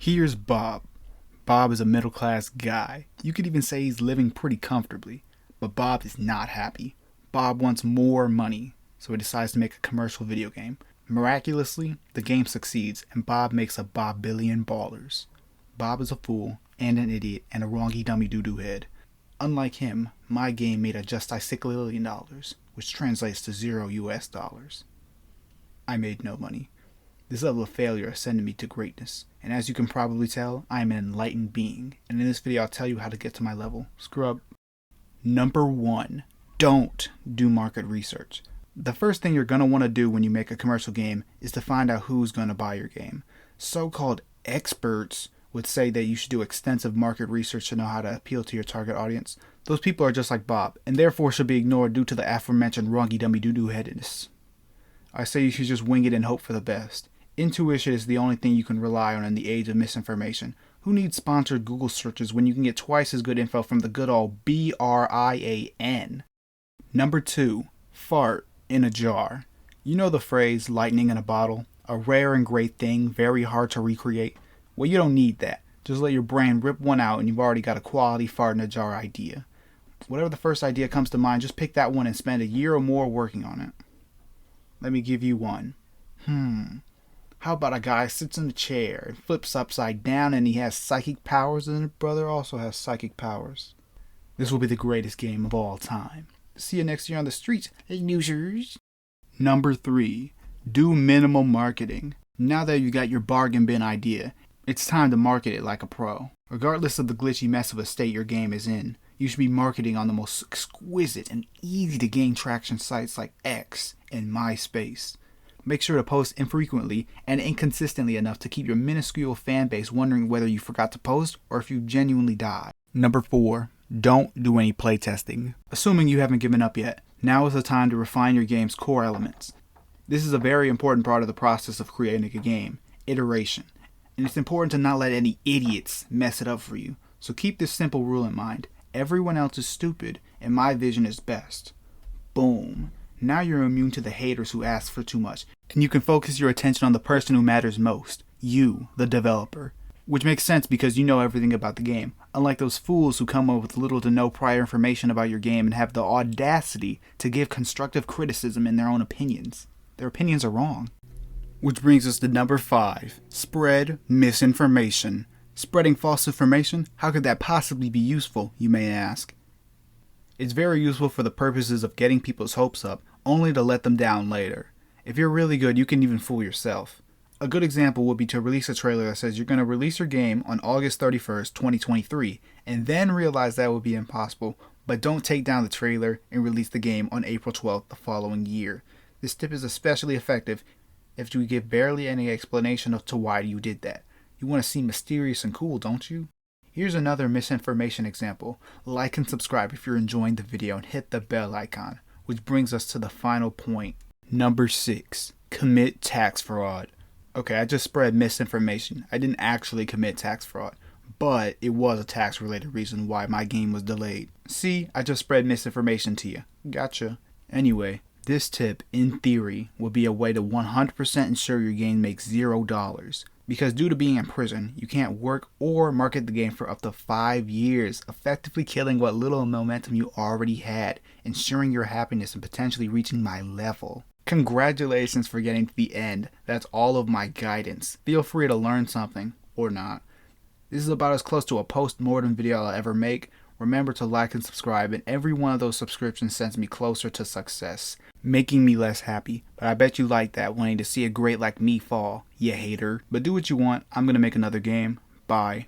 Here's Bob. Bob is a middle-class guy. You could even say he's living pretty comfortably. But Bob is not happy. Bob wants more money, so he decides to make a commercial video game. Miraculously, the game succeeds, and Bob makes a Bob-billion ballers. Bob is a fool, and an idiot, and a wrongy dummy doo-doo head. Unlike him, my game made a Just Icicle, which translates to $0. I made no money. This level of failure ascended me to greatness, and as you can probably tell, I am an enlightened being, and in this video I'll tell you how to get to my level. Scrub. Number 1. Don't do market research. The first thing you're going to want to do when you make a commercial game is to find out who's going to buy your game. So-called experts would say that you should do extensive market research to know how to appeal to your target audience. Those people are just like Bob, and therefore should be ignored due to the aforementioned wrongy dummy doo-doo headedness. I say you should just wing it and hope for the best. Intuition is the only thing you can rely on in the age of misinformation. Who needs sponsored Google searches when you can get twice as good info from the good old BRIAN? Number 2. Fart in a jar. You know the phrase, lightning in a bottle? A rare and great thing, very hard to recreate? Well, you don't need that. Just let your brain rip one out and you've already got a quality fart in a jar idea. Whatever the first idea comes to mind, just pick that one and spend a year or more working on it. Let me give you one. How about a guy sits in a chair and flips upside down and he has psychic powers and his brother also has psychic powers? This will be the greatest game of all time. See you next year on the streets, losers. Number 3. Do minimal marketing. Now that you got your bargain bin idea, it's time to market it like a pro. Regardless of the glitchy mess of a state your game is in, you should be marketing on the most exquisite and easy to gain traction sites like X and MySpace. Make sure to post infrequently and inconsistently enough to keep your minuscule fan base wondering whether you forgot to post or if you genuinely died. Number 4. Don't do any playtesting. Assuming you haven't given up yet, now is the time to refine your game's core elements. This is a very important part of the process of creating a game, iteration. And it's important to not let any idiots mess it up for you. So keep this simple rule in mind. Everyone else is stupid, and my vision is best. Boom. Now you're immune to the haters who ask for too much, and you can focus your attention on the person who matters most, you, the developer. Which makes sense because you know everything about the game, unlike those fools who come up with little to no prior information about your game and have the audacity to give constructive criticism in their own opinions. Their opinions are wrong. Which brings us to number 5. Spread misinformation. Spreading false information? How could that possibly be useful, you may ask? It's very useful for the purposes of getting people's hopes up, only to let them down later. If you're really good, you can even fool yourself. A good example would be to release a trailer that says you're going to release your game on August 31st, 2023, and then realize that would be impossible, but don't take down the trailer and release the game on April 12th the following year. This tip is especially effective if you give barely any explanation as to why you did that. You want to seem mysterious and cool, don't you? Here's another misinformation example. Like and subscribe if you're enjoying the video and hit the bell icon, which brings us to the final point. Number 6. Commit tax fraud. Okay, I just spread misinformation. I didn't actually commit tax fraud, but it was a tax related reason why my game was delayed. See, I just spread misinformation to you. Gotcha. Anyway, this tip, in theory, would be a way to 100% ensure your game makes $0. Because due to being in prison, you can't work or market the game for up to 5 years, effectively killing what little momentum you already had, ensuring your happiness and potentially reaching my level. Congratulations for getting to the end. That's all of my guidance. Feel free to learn something, or not. This is about as close to a post-mortem video I'll ever make. Remember to like and subscribe, and every one of those subscriptions sends me closer to success, making me less happy. But I bet you like that, wanting to see a great like me fall, you hater. But do what you want. I'm gonna make another game. Bye.